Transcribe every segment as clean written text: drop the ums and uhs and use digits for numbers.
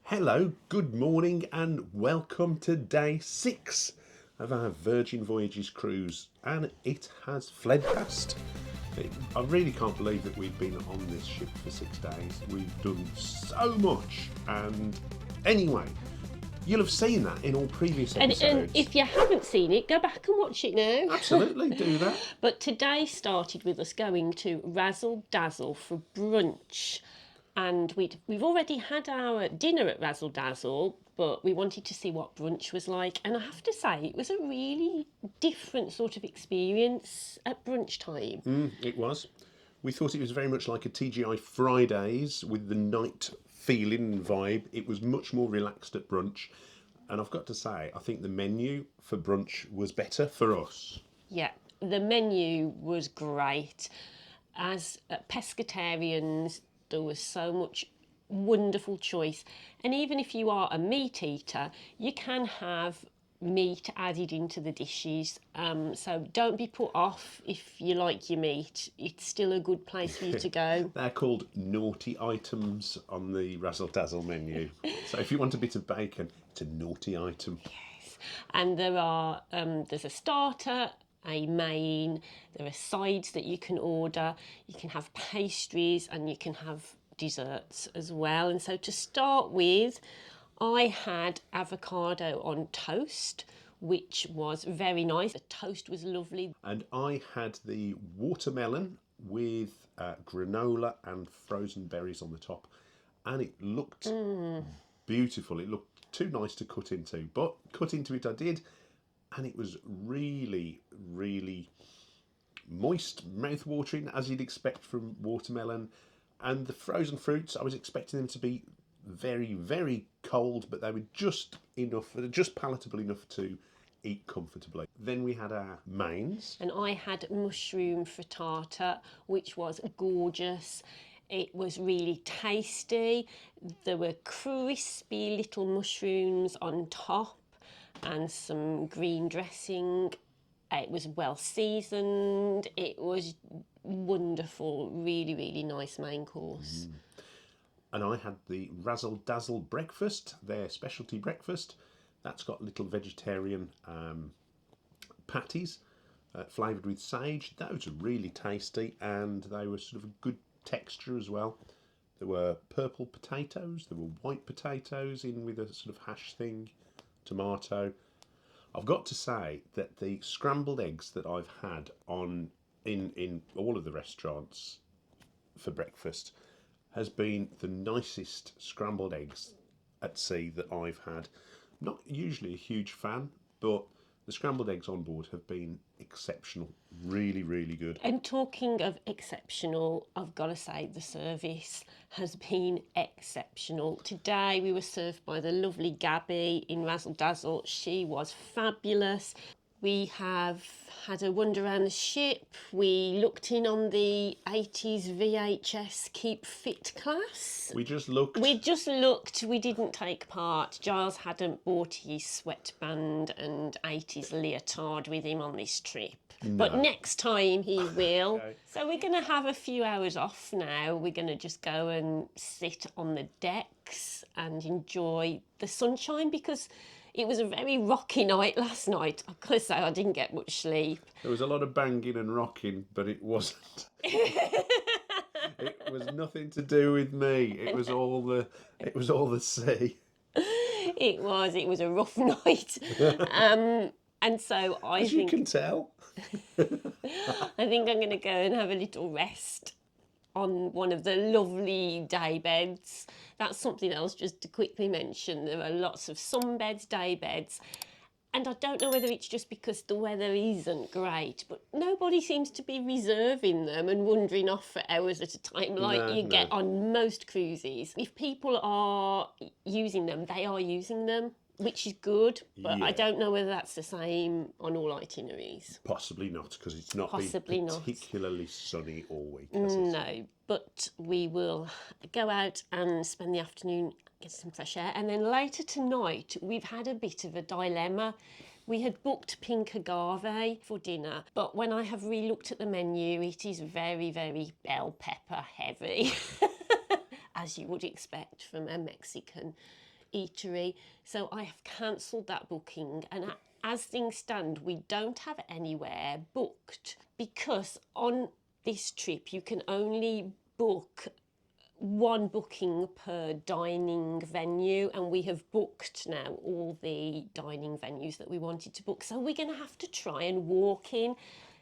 Hello, good morning, and welcome to day 6 of our Virgin Voyages cruise, and it has fled past. I really can't believe that we've been on this ship for 6 days. We've done so much, and anyway, you'll have seen that in all previous episodes. And if you haven't seen it, go back and watch it now. Absolutely, do that. But today started with us going to Razzle Dazzle for brunch. And we've already had our dinner at Razzle Dazzle, but we wanted to see what brunch was like. And I have to say, it was a really different sort of experience at brunch time. It was. We thought it was very much like a TGI Fridays with the night feeling and vibe. It was much more relaxed at brunch. And I've got to say, I think the menu for brunch was better for us. Yeah, the menu was great. As pescatarians, there was so much wonderful choice. And even if you are a meat eater, you can have meat added into the dishes. So don't be put off if you like your meat. It's still a good place for you to go. They're called naughty items on the Razzle Dazzle menu. So if you want a bit of bacon, it's a naughty item. Yes. And there's a starter, a main, there are sides that you can order, you can have pastries, and you can have desserts as well. And so to start with, I had avocado on toast, which was very nice. The toast was lovely. And I had the watermelon with granola and frozen berries on the top, and it looked beautiful. It looked too nice to cut into, but cut into it I did, and it was really, really moist, mouth-watering, as you'd expect from watermelon. And the frozen fruits, I was expecting them to be very, very cold, but they were just enough, just palatable enough to eat comfortably. Then we had our mains. And I had mushroom frittata, which was gorgeous. It was really tasty. There were crispy little mushrooms on top and some green dressing. It was well seasoned. It was wonderful. Really, really nice main course. And I had the Razzle Dazzle breakfast, their specialty breakfast. That's got little vegetarian patties flavoured with sage. Those are really tasty, and they were sort of a good texture as well. There were purple potatoes, there were white potatoes in with a sort of hash thing, tomato. I've got to say that the scrambled eggs that I've had in all of the restaurants for breakfast has been the nicest scrambled eggs at sea that I've had. Not usually a huge fan, but the scrambled eggs on board have been exceptional. Really, really good. And talking of exceptional, I've got to say the service has been exceptional. Today we were served by the lovely Gabby in Razzle Dazzle. She was fabulous. We have had a wander around the ship. We looked in on the 80s VHS Keep Fit class. We just looked. We didn't take part. Giles hadn't bought his sweatband and 80s leotard with him on this trip. No. But next time he will. Okay. So we're going to have a few hours off now. We're going to just go and sit on the decks and enjoy the sunshine, because it was a very rocky night last night. I've got to say, I didn't get much sleep. There was a lot of banging and rocking, but it wasn't. It was nothing to do with me. It was all the sea. It was a rough night. And so As you can tell. I think I'm going to go and have a little rest on one of the lovely day beds. That's something else just to quickly mention. There are lots of sunbeds, day beds, and I don't know whether it's just because the weather isn't great, but nobody seems to be reserving them and wandering off for hours at a time like you get on most cruises. If people are using them, they are using them, which is good, but yeah. I don't know whether that's the same on all itineraries. Possibly not, because it's not been particularly sunny all week, has it? No, but we will go out and spend the afternoon, get some fresh air, and then later tonight we've had a bit of a dilemma. We had booked pink agave for dinner, but when I have re-looked at the menu, it is very, very bell pepper heavy, as you would expect from a Mexican eatery, so I have cancelled that booking, and as things stand, we don't have anywhere booked, because on this trip you can only book one booking per dining venue, and we have booked now all the dining venues that we wanted to book, so we're going to have to try and walk in.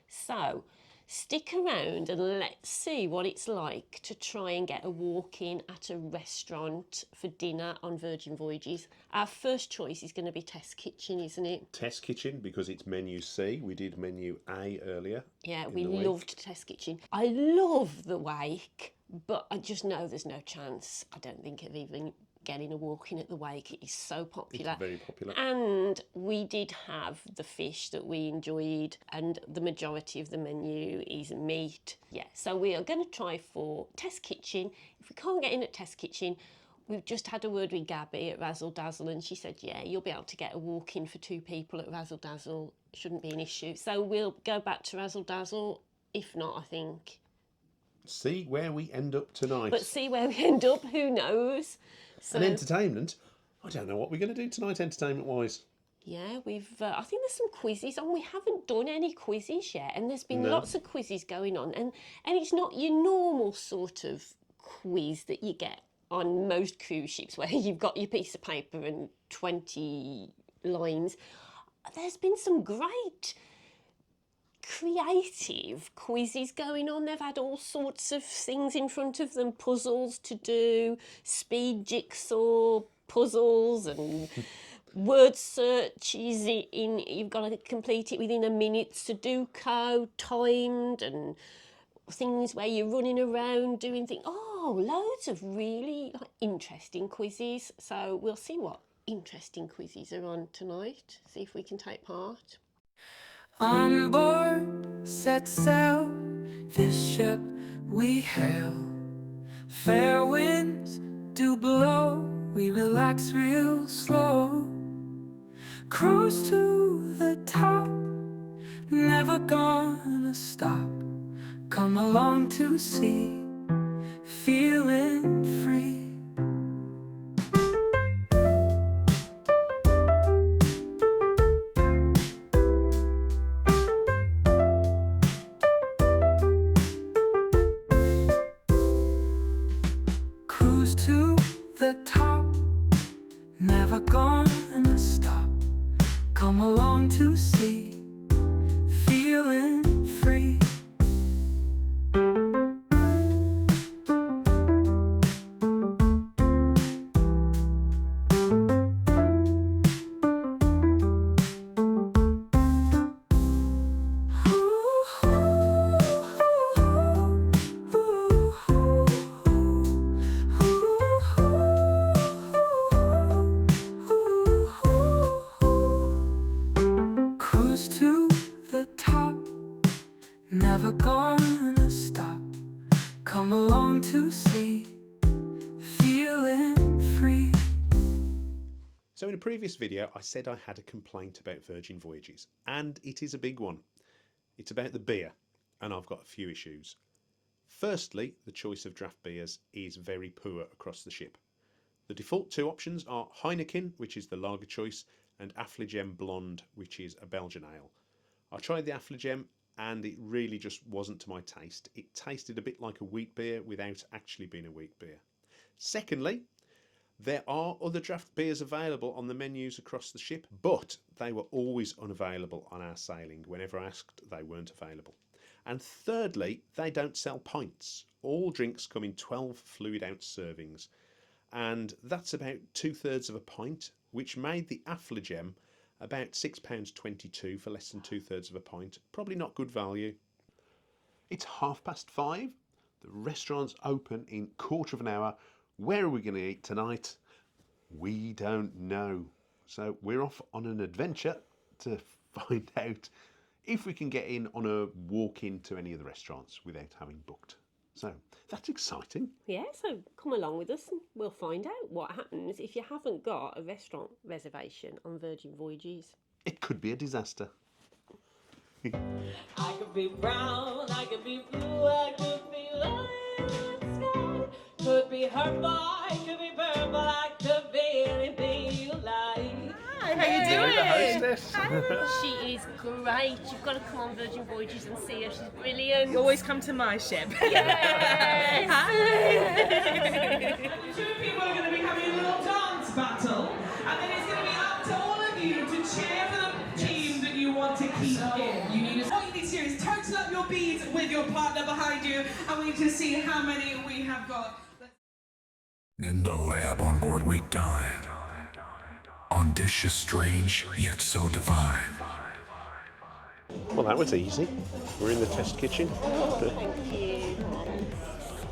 So stick around and let's see what it's like to try and get a walk-in at a restaurant for dinner on Virgin Voyages. Our first choice is going to be Test Kitchen, isn't it? Test Kitchen, because it's menu C. We did menu A earlier. Yeah, we loved Test Kitchen. I love the Wake, but I just know there's no chance, I don't think, of even getting a walk-in at the Wake. It is so popular. It's very popular. And we did have the fish that we enjoyed, and the majority of the menu is meat. Yeah, so we are going to try for Test Kitchen. If we can't get in at Test Kitchen, we've just had a word with Gabby at Razzle Dazzle, and she said, yeah, you'll be able to get a walk-in for 2 people at Razzle Dazzle. Shouldn't be an issue. So we'll go back to Razzle Dazzle. If not, I think... See where we end up tonight. But see where we end up, who knows? So, and entertainment, I don't know what we're going to do tonight entertainment-wise. yeah, I think there's some quizzes on. We haven't done any quizzes yet, and there's been lots of quizzes going on. And it's not your normal sort of quiz that you get on most cruise ships where you've got your piece of paper and 20 lines. There's been some great creative quizzes going on. They've had all sorts of things in front of them, puzzles to do, speed jigsaw puzzles and word searches you've got to complete it within a minute, Sudoku timed, and things where you're running around doing things. Oh, loads of really interesting quizzes. So we'll see what interesting quizzes are on tonight, see if we can take part. On board, set sail, this ship we hail. Fair winds do blow, we relax real slow. Cruise to the top, never gonna stop. Come along to see, feeling free. The top, never gonna stop. Come along to see, feeling free. Never gonna stop. Come along to see, feeling free. So in a previous video I said I had a complaint about Virgin Voyages, and it is a big one. It's about the beer, and I've got a few issues. Firstly, the choice of draft beers is very poor across the ship. The default 2 options are Heineken, which is the lager choice, and Affligem Blonde, which is a Belgian ale. I tried the Affligem and it really just wasn't to my taste. It tasted a bit like a wheat beer without actually being a wheat beer. Secondly, there are other draft beers available on the menus across the ship, but they were always unavailable on our sailing. Whenever asked, they weren't available. And thirdly, they don't sell pints. All drinks come in 12 fluid ounce servings, and that's about 2/3 of a pint, which made the Affligem about £6.22 for less than 2/3 of a pint. Probably not good value. It's 5:30. The restaurant's open in a quarter of an hour. Where are we going to eat tonight? We don't know. So we're off on an adventure to find out if we can get in on a walk into any of the restaurants without having booked. So that's exciting. Yeah, so come along with us and we'll find out what happens if you haven't got a restaurant reservation on Virgin Voyages. It could be a disaster. I could be brown, I could be blue, I could be light sky. Could be purple, I could be purple, I could be anything. How you doing? The hostess. She is great. You've got to come on Virgin Voyages and see her. She's brilliant. You always come to my ship. Yes. Two people are going to be having a little dance battle, and then it's going to be up to all of you to cheer for the team that you want to keep in. What you need to do is total up your beads with your partner behind you, and we need to see how many we have got. In the lab on board we dine, on dishes strange yet so divine. Well, that was easy. We're in the test kitchen. Thank you.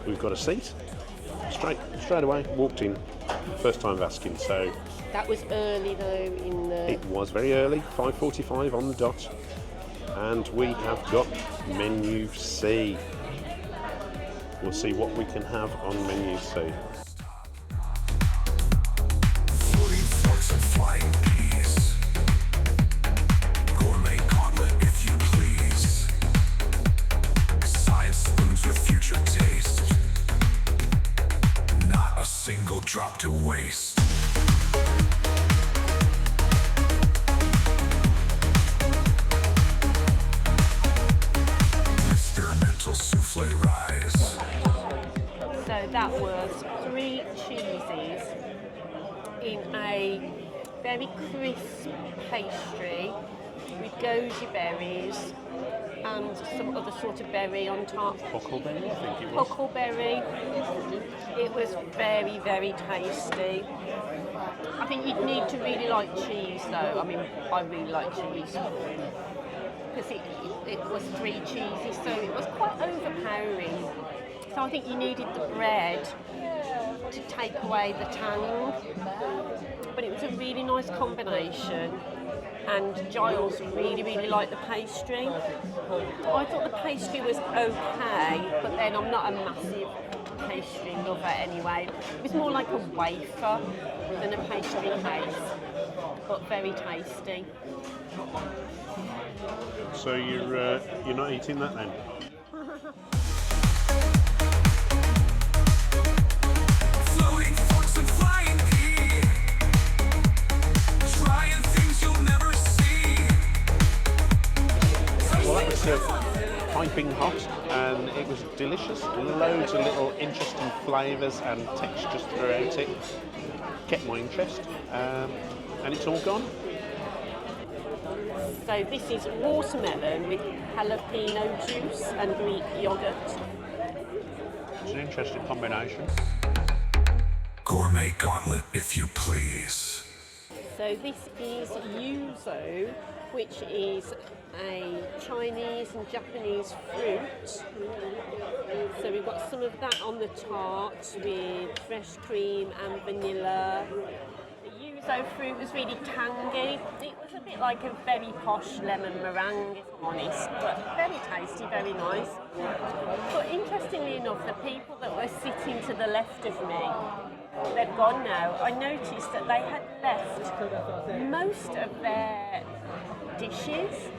We've got a seat. Straight away, walked in. First time of asking, so That was early though in the... it was very early, 5:45 on the dot. And we have got menu C. We'll see what we can have on menu C. Floating forks and flying peas, gourmet gauntlet if you please, science spoons with future taste, not a single drop to waste. Experimental souffle rise. So that was 3 cheeses in a very crisp pastry with goji berries and some other sort of berry on top. Huckleberry, I think it was. Huckleberry. It was very, very tasty. I think you'd need to really like cheese though. I mean, I really like cheese. Because it was 3 cheeses, so it was quite overpowering. So I think you needed the bread to take away the tang. But it was a really nice combination. And Giles really, really liked the pastry. I thought the pastry was okay, but then I'm not a massive pastry lover anyway. It was more like a wafer than a pastry case, but very tasty. So you're not eating that then? Floating forks and flying pea, trying things you'll never see. Well, that was piping hot, and it was delicious. Loads of little interesting flavours and textures throughout it. Kept my interest, and it's all gone. So this is watermelon with jalapeno juice and Greek yogurt. It's an interesting combination. Gourmet gauntlet, if you please. So this is yuzu, which is a Chinese and Japanese fruit. So we've got some of that on the tart with fresh cream and vanilla. The yuzu fruit was really tangy. It was a bit like a very posh lemon meringue, if I'm honest, but very tasty, very nice. But interestingly enough, the people that were sitting to the left of me, they're gone now. I noticed that they had left most of their dishes.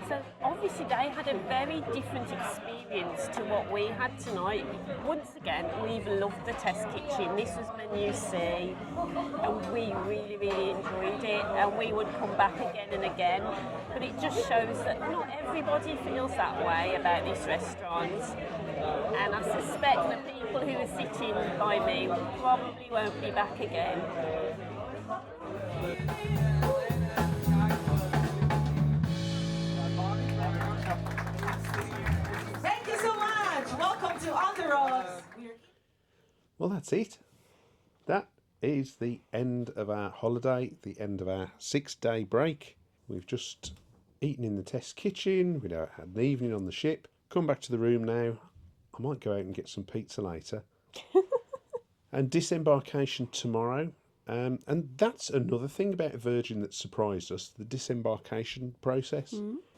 So obviously they had a very different experience to what we had tonight. Once again, we've loved the test kitchen. This was menu C, and we really, really enjoyed it, and we would come back again and again. But it just shows that not everybody feels that way about this restaurant. And I suspect the people who are sitting by me probably won't be back again. Thank you so much. Welcome to On the Rocks. Well, that's it. That is the end of our holiday, the end of our 6-day break. We've just eaten in the test kitchen, we'd had an evening on the ship, come back to the room now. I might go out and get some pizza later. And disembarkation tomorrow. And that's another thing about Virgin that surprised us, the disembarkation process.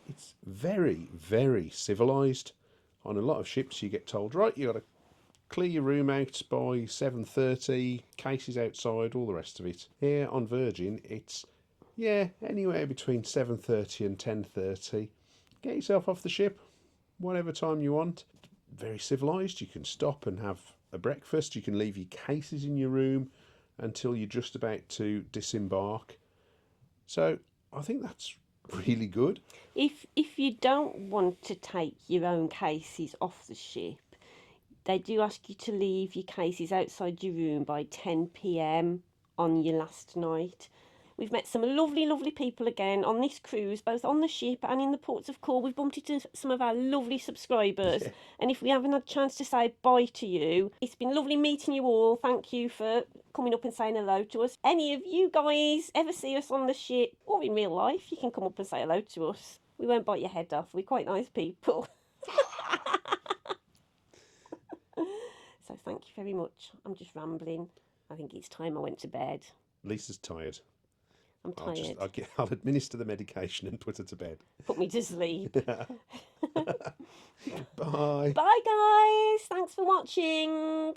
It's very, very civilised. On a lot of ships you get told, right, you got to clear your room out by 7:30, cases outside, all the rest of it. Here on Virgin, it's, anywhere between 7:30 and 10:30. Get yourself off the ship, whatever time you want. Very civilised. You can stop and have a breakfast. You can leave your cases in your room until you're just about to disembark. So I think that's really good. If you don't want to take your own cases off the ship, they do ask you to leave your cases outside your room by 10 p.m. on your last night. We've met some lovely, lovely people again on this cruise, both on the ship and in the ports of call. We've bumped into some of our lovely subscribers. Yeah. And if we haven't had a chance to say bye to you, it's been lovely meeting you all. Thank you for coming up and saying hello to us. Any of you guys ever see us on the ship or in real life, you can come up and say hello to us. We won't bite your head off. We're quite nice people. So thank you very much. I'm just rambling. I think it's time I went to bed. Lisa's tired. I'm tired. I'll administer the medication and put her to bed. Put me to sleep. Bye. Bye, guys. Thanks for watching.